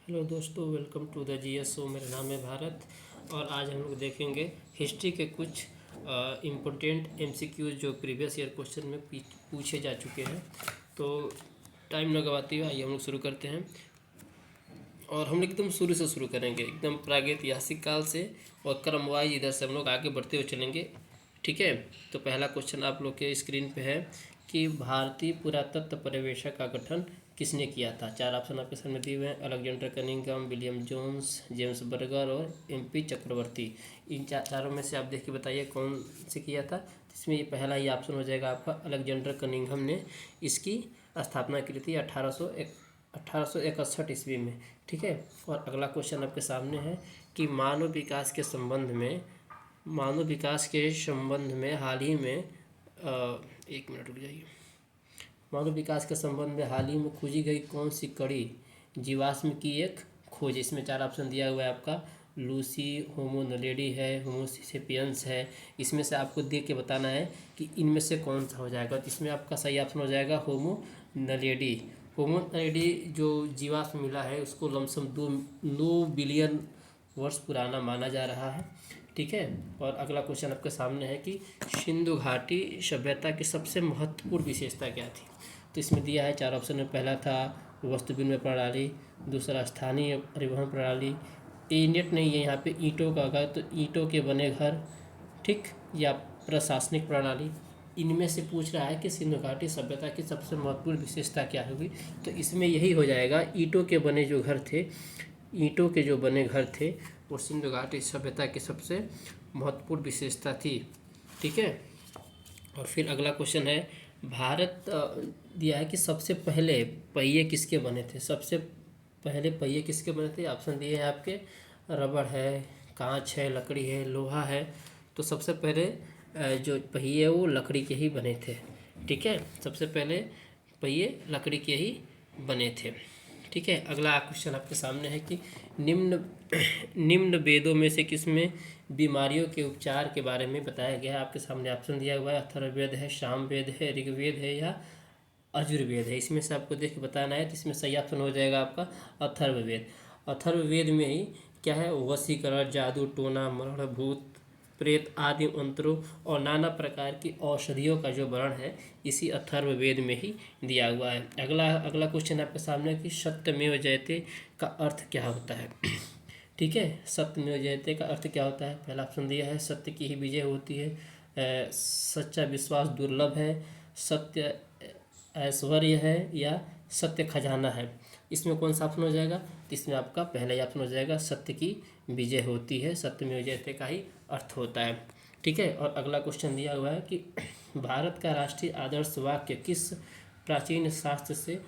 Hello दोस्तों, welcome to the GS show. मेरा नाम है भारत और आज हम लोग देखेंगे हिस्ट्री के कुछ इम्पोर्टेंट एमसीक्यूज जो प्रीवियस ईयर क्वेश्चन में पूछे जा चुके हैं। तो टाइम न गवाते हुए आइए हम लोग शुरू करते हैं। और हम लोग एकदम शुरू से शुरू करेंगे, एकदम प्रागैतिहासिक काल से, और क्रम वाइज इधर से हम लोग आगे बढ़ते हुए चलेंगे। ठीक है, तो पहला क्वेश्चन आप लोग के स्क्रीन पे है कि भारतीय पुरातत्व पर्यवेक्षक का गठन किसने किया था। चार ऑप्शन आपके सामने दिए हुए हैं: Alexander Cunningham, William Jones, James Burger और एमपी चक्रवर्ती। इन चारों में से आप देख के बताइए कौन से किया था। इसमें ये पहला ही ऑप्शन हो जाएगा आपका, अलेक्जेंडर कनिंघम ने इसकी स्थापना की थी 1861 ईस्वी में। ठीक है, और अगला क्वेश्चन आपके सामने है कि मानव विकास के संबंध में हाल ही में एक मिनट रुक जाइए। मानव विकास के संबंध में हाल ही में खोजी गई कौन सी कड़ी जीवाश्म की एक खोज। इसमें चार ऑप्शन दिया हुआ है आपका, लूसी, होमो नलेडी है, होमो सेपियंस है। इसमें से आपको देख के बताना है कि इनमें से कौन सा हो जाएगा। तो इसमें आपका सही ऑप्शन हो जाएगा होमो नलेडी। होमो नलेडी जो जीवाश्म मिला है उसको लमसम 2 बिलियन वर्ष पुराना माना जा रहा है। ठीक है, और अगला क्वेश्चन आपके सामने है कि सिंधु घाटी सभ्यता की सबसे महत्वपूर्ण विशेषता क्या थी। तो इसमें दिया है चार ऑप्शन में, पहला था वस्तु विनिमय प्रणाली, दूसरा स्थानीय परिवहन प्रणाली, ये नेट नहीं है यहाँ पे, ईंटों का घर, तो ईंटों के बने घर, ठीक, या प्रशासनिक प्रणाली। इनमें से पूछ रहा है कि सिंधु घाटी सभ्यता की सबसे महत्वपूर्ण विशेषता क्या होगी। तो इसमें यही हो जाएगा, ईंटों के बने जो घर थे, ईंटों के जो बने घर थे वो सिंधु घाटी सभ्यता की सबसे महत्वपूर्ण विशेषता थी। ठीक है, और फिर अगला क्वेश्चन है, भारत दिया है कि सबसे पहले पहिए किसके बने थे। सबसे पहले पहिए किसके बने थे। ऑप्शन दिए हैं आपके, रबड़ है, कांच है, लकड़ी है, लोहा है। तो सबसे पहले जो पहिए वो लकड़ी के ही बने थे। ठीक है, सबसे पहले पहिए लकड़ी के ही बने थे। ठीक है, अगला क्वेश्चन आपके सामने है कि निम्न वेदों में से किसमें बीमारियों के उपचार के बारे में बताया गया है। आपके सामने ऑप्शन दिया हुआ है, अथर्ववेद है, सामवेद है, ऋग्वेद है या यजुर्वेद है। इसमें से आपको देख के बताना है। तो इसमें सही ऑप्शन हो जाएगा आपका अथर्ववेद। अथर्ववेद में ही क्या है, वशीकरण, जादू टोना, मरण, भूत प्रेत आदि मंत्रों और नाना प्रकार की औषधियों का जो वर्णन है इसी अथर्ववेद में ही दिया हुआ है। अगला क्वेश्चन आपके सामने कि सत्यमेव जयते का अर्थ क्या होता है। ठीक है, सत्यमेव जयते का अर्थ क्या होता है। पहला ऑप्शन दिया है, सत्य की ही विजय होती है, सच्चा विश्वास दुर्लभ है, सत्य ऐश्वर्य है या सत्य खजाना है। इसमें कौन सा ऑप्शन हो जाएगा। तो इसमें आपका पहला ही ऑप्शन हो जाएगा, सत्य की विजय होती है, सत्यमेव जयते का ही अर्थ होता है। ठीक है, और अगला क्वेश्चन दिया हुआ है कि भारत का राष्ट्रीय आदर्श वाक्य किस प्राचीन शास्त्र से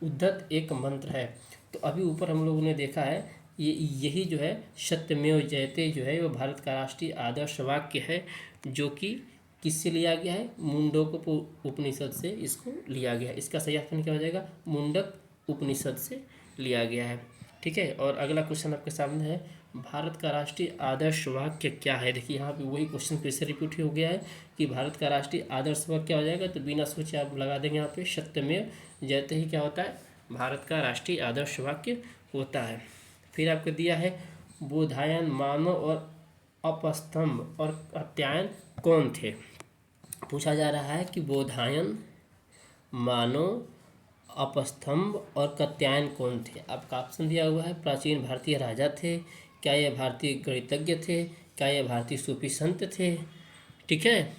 उद्धत एक मंत्र है। तो अभी ऊपर हम लोगों ने देखा है यही जो है सत्यमेव जयते जो है वो भारत का राष्ट्रीय आदर्श वाक्य है, जो कि किससे लिया गया है, मुंडक उपनिषद से इसको लिया गया है। इसका सही ऑप्शन क्या हो जाएगा, मुंडक उपनिषद से लिया गया है। ठीक है, और अगला क्वेश्चन आपके सामने है, भारत का राष्ट्रीय आदर्श वाक्य क्या है। देखिए यहाँ पे वही क्वेश्चन फिर से रिपीट हो गया है कि भारत का राष्ट्रीय आदर्श वाक्य क्या हो जाएगा। तो बिना सोचे आप लगा देंगे यहाँ पे, सत्यमेव जयते ही क्या होता है, भारत का राष्ट्रीय आदर्श वाक्य होता है। फिर आपको दिया है, बोधायन, मानव और अपस्तंभ और कात्यायन कौन थे। पूछा जा रहा है कि बोधायन, मानव, अपस्तंभ और कात्यायन कौन थे। आपका ऑप्शन दिया हुआ है, प्राचीन भारतीय राजा थे, क्या ये भारतीय गणितज्ञ थे, क्या ये भारतीय सूफी संत थे, ठीक है,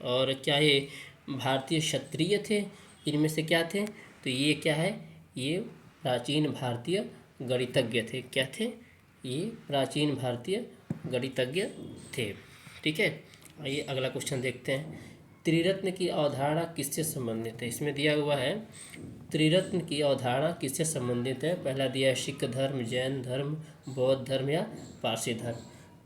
और क्या ये भारतीय क्षत्रिय थे। इनमें से क्या थे। तो ये क्या है, ये प्राचीन भारतीय गणितज्ञ थे। क्या थे, ये प्राचीन भारतीय गणितज्ञ थे। ठीक है, आइए अगला क्वेश्चन देखते हैं, त्रिरत्न की अवधारणा किससे संबंधित है। इसमें दिया हुआ है, त्रिरत्न की अवधारणा किससे संबंधित है। पहला दिया है, सिख धर्म, जैन धर्म, बौद्ध धर्म या पारसी धर्म।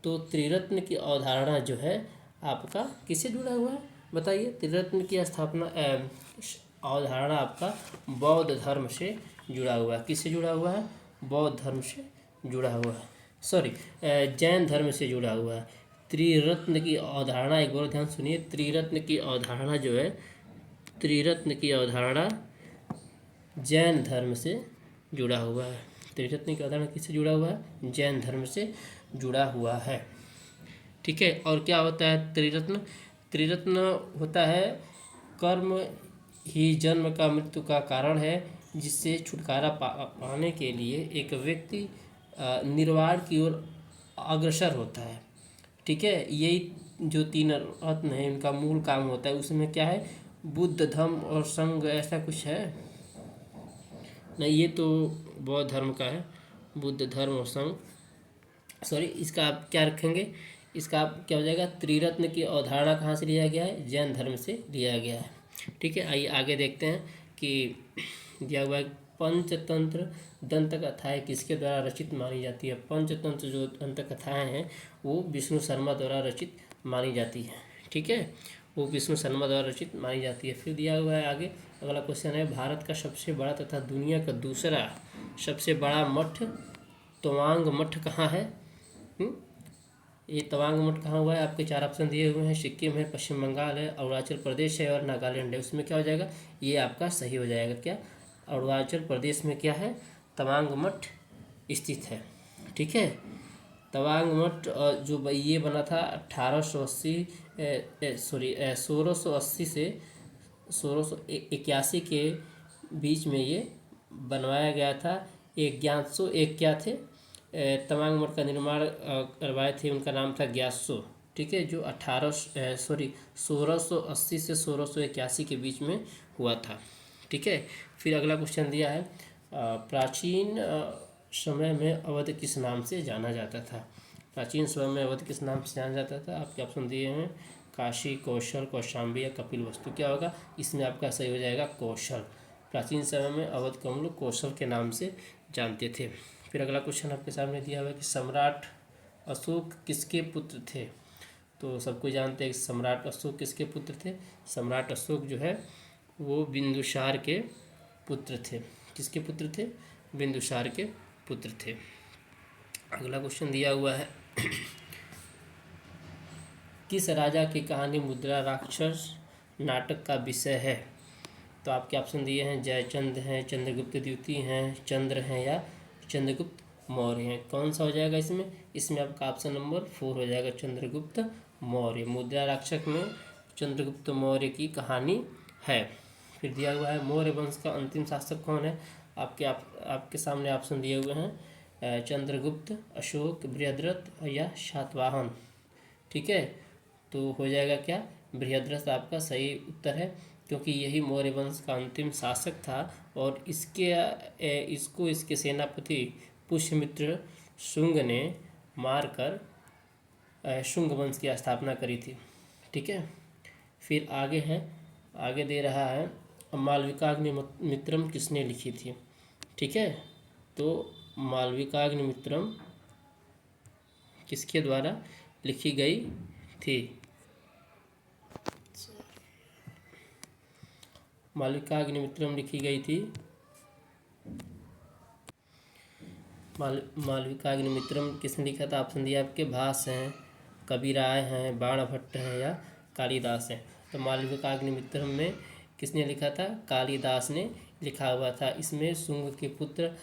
तो त्रिरत्न की अवधारणा जो है आपका किससे जुड़ा हुआ है, बताइए। त्रिरत्न की स्थापना अवधारणा आपका बौद्ध धर्म से जुड़ा हुआ है। किससे जुड़ा हुआ है, बौद्ध धर्म से जुड़ा हुआ है, सॉरी जैन धर्म से जुड़ा हुआ है। त्रिरत्न की अवधारणा, एक बार ध्यान सुनिए, त्रिरत्न की अवधारणा जो है, त्रिरत्न की अवधारणा जैन धर्म से जुड़ा हुआ है। त्रिरत्न की अवधारणा किससे जुड़ा हुआ है? जैन धर्म से जुड़ा हुआ है। ठीक है। और क्या होता है त्रिरत्न? त्रिरत्न होता है कर्म ही जन्म का मृत्यु का कारण है, जिससे छुटकारा पाने के लिए एक व्यक्ति निर्वाण की ओर अग्रसर होता है। ठीक है। यही जो तीन रत्न है इनका मूल काम होता है। उसमें क्या है? बुद्ध धम्म और संघ, ऐसा कुछ है नहीं, ये तो बौद्ध धर्म का है। बुद्ध धर्म और संघ, सॉरी, इसका आप क्या रखेंगे? इसका आप क्या हो जाएगा? त्रिरत्न की अवधारणा कहाँ से लिया गया है? जैन धर्म से लिया गया है। ठीक है। आइए आगे देखते हैं कि दिया हुआ है पंचतंत्र दंत कथाएँ किसके द्वारा रचित मानी जाती है? पंचतंत्र जो दंत कथाएँ हैं वो विष्णु शर्मा द्वारा रचित मानी जाती है। ठीक है, वो विष्णु शर्मा द्वारा रचित मानी जाती है। फिर दिया हुआ है आगे अगला क्वेश्चन है, भारत का सबसे बड़ा तथा दुनिया का दूसरा सबसे बड़ा मठ तवांग मठ कहाँ है? ये तवांग मठ कहाँ हुआ है? आपके चार ऑप्शन दिए हुए हैं, सिक्किम है, पश्चिम बंगाल है, अरुणाचल प्रदेश है और नागालैंड है। उसमें क्या हो जाएगा? ये आपका सही हो जाएगा। क्या? अरुणाचल प्रदेश में क्या है? तवांग मठ स्थित है। ठीक है। तवांग मठ जो ये बना था 1880 सॉरी 1680 से 1681 के बीच में ये बनवाया गया था। एक ज्ञानसो एक क्या थे? तवांग मठ का निर्माण करवाए थे, उनका नाम था ग्यात्सो। ठीक है, जो 1680 से 1681 के बीच में हुआ था। ठीक है। फिर अगला क्वेश्चन दिया है, प्राचीन समय में अवध किस नाम से जाना जाता था? प्राचीन समय में अवध किस नाम से जाना जाता था? आपके ऑप्शन दिए हैं, काशी, कौशल, कौशाम्बी या कपिल वस्तु। क्या होगा इसमें? आपका सही हो जाएगा कौशल। प्राचीन समय में अवध को हम लोग कौशल के नाम से जानते थे। फिर अगला क्वेश्चन आपके सामने दिया हुआ है कि सम्राट अशोक किसके पुत्र थे? तो सबको जानते हैं कि सम्राट अशोक किसके पुत्र थे? सम्राट अशोक जो है वो बिंदुसार के पुत्र थे। किसके पुत्र थे? बिंदुसार के पुत्र थे। अगला क्वेश्चन दिया हुआ है, किस राजा की कहानी मुद्रा राक्षस नाटक का विषय है? तो आपके ऑप्शन दिए हैं, जयचंद हैं, चंद्रगुप्त द्वितीय हैं, चंद्र हैं या चंद्रगुप्त मौर्य हैं। कौन सा हो जाएगा इसमें? इसमें आपका ऑप्शन नंबर 4 हो जाएगा, चंद्रगुप्त मौर्य। मुद्रा राक्षस में चंद्रगुप्त मौर्य की कहानी है। फिर दिया हुआ है, मौर्य वंश का अंतिम शासक कौन है? आपके सामने ऑप्शन दिए हुए हैं, चंद्रगुप्त, अशोक, बृहद्रथ या शातवाहन। ठीक है, तो हो जाएगा क्या? बृहद्रथ आपका सही उत्तर है, क्योंकि यही मौर्य वंश का अंतिम शासक था और इसके सेनापति पुष्यमित्र शुंग ने मारकर शुंग वंश की स्थापना करी थी। ठीक है। फिर आगे दे रहा है, मालविकाग्निमित्रम किसने लिखी थी? ठीक है, तो मालविकाग्निमित्रम किसके द्वारा लिखी गई थी? मालविकाग्निमित्रम लिखी गई थी, मालविकाग्निमित्रम किसने लिखा था? ऑप्शन दिया आपके, भास हैं, कबीराय हैं, बाणभट्ट हैं या कालिदास हैं। तो मालविकाग्निमित्रम में किसने लिखा था? कालिदास ने लिखा हुआ था। इसमें शुंग के पुत्र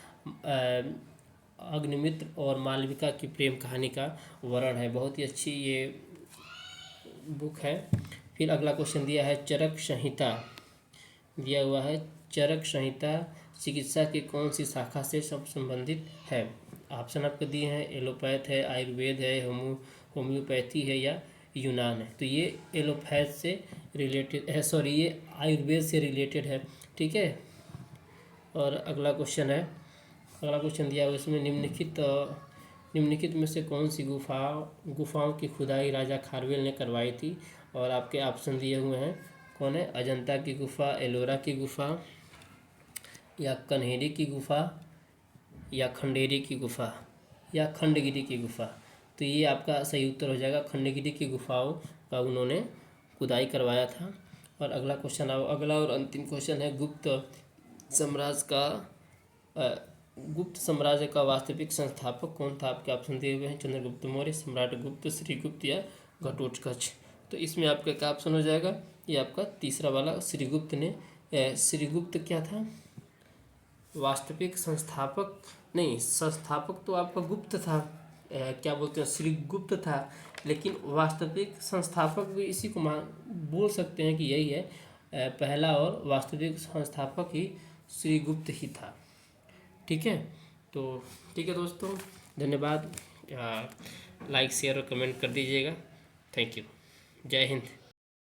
अग्निमित्र और मालविका की प्रेम कहानी का वर्णन है। बहुत ही अच्छी ये बुक है। फिर अगला क्वेश्चन दिया है, चरक संहिता दिया हुआ है, चरक संहिता चिकित्सा की कौन सी शाखा से सब संबंधित है? ऑप्शन आपको दिए हैं, एलोपैथ है, आयुर्वेद है, होम्योपैथी है या यूनान है। तो ये एलोपैथ से रिलेटेड है, सॉरी ये आयुर्वेद से रिलेटेड है। ठीक है। और अगला क्वेश्चन दिया हुआ इसमें, निम्नलिखित में से कौन सी गुफाओं की खुदाई राजा खारवेल ने करवाई थी? और आपके ऑप्शन दिए हुए हैं, कौन है? अजंता की गुफा, एलोरा की गुफा या कन्हेरी की गुफा या खंडेरी की गुफा या खंडगिरी की गुफा। तो ये आपका सही उत्तर हो जाएगा, खंडगिरी की गुफाओं का उन्होंने खुदाई करवाया था। और अगला और अंतिम क्वेश्चन है, गुप्त साम्राज्य का वास्तविक संस्थापक कौन था? आपके ऑप्शन दिए हुए हैं, चंद्रगुप्त मौर्य, सम्राट गुप्त, श्रीगुप्त या घटोत्कच। तो इसमें आपका क्या ऑप्शन हो जाएगा? ये आपका तीसरा वाला, श्रीगुप्त ने श्रीगुप्त क्या था? वास्तविक संस्थापक नहीं, संस्थापक तो आपका गुप्त था, क्या बोलते हैं, श्री गुप्त था, लेकिन वास्तविक संस्थापक भी इसी को मान बोल सकते हैं कि यही है, पहला और वास्तविक संस्थापक ही श्री गुप्त ही था। ठीक है, तो ठीक है दोस्तों, धन्यवाद। लाइक शेयर और कमेंट कर दीजिएगा। Thank you. जय हिंद।